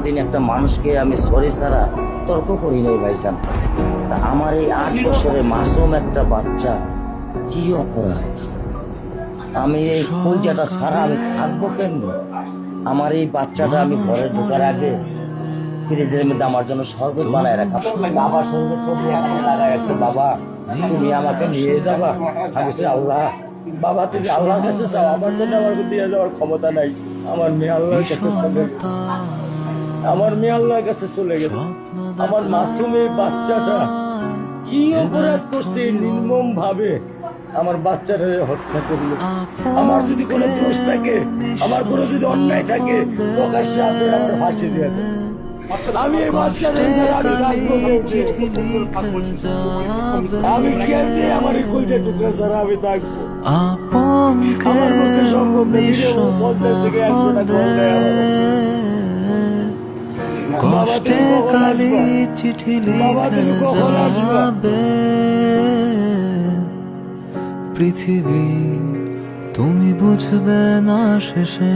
কোনোদিন একটা মানুষকে আমি সরি ছাড়া তর্ক করি নাই ভাইজান। তা আমার এই 8 বছরের মাসুম একটা বাচ্চা কি অপরাধ? আমি এই কলজাটা ছাড়া আমি থাকবো কেমনি? আমার এই বাচ্চাটা আমি ঘরে ঢোকার আগে ফ্রিজের মধ্যে আমার জন্য শরবত বানায় রাখা, বাবার সঙ্গে ছবি এখানে লাগাই রাখছে। বাবা তুমি আমাকে নিয়ে যাবা? আমি বলছি, আল্লাহ বাবা তুমি আল্লাহর কাছে যাও, আমার জন্য আমাকে দিয়ে যাওয়ার ক্ষমতা নাই। আমার মেয়ে আল্লাহর কাছে চলে গেছে, আমার মেয়ে আল্লাহর কাছে চলে গেছে। আমার মাসুম এই বাচ্চাটা কি অপরাধ করছে নির্মম ভাবে আমার বাচ্চাটা হত্যা করলো। আমার যদি কোনো দোষ থাকে, আমার কোনো যদি অন্যায় থাকে, প্রকাশ্যে আপনারা আমার ফাঁসি দিয়ে দেন। আমি এই বাচ্চাটা আমি কেমনি আমার এই কলজা টুকরা ছাড়া আমি থাকবো? আমার পক্ষে সম্ভব না। 50 থেকে 100 টাকা কষ্টে কালি চিঠি লিখে যাবে পৃথিবী, তুমি বুঝবে না শেষে।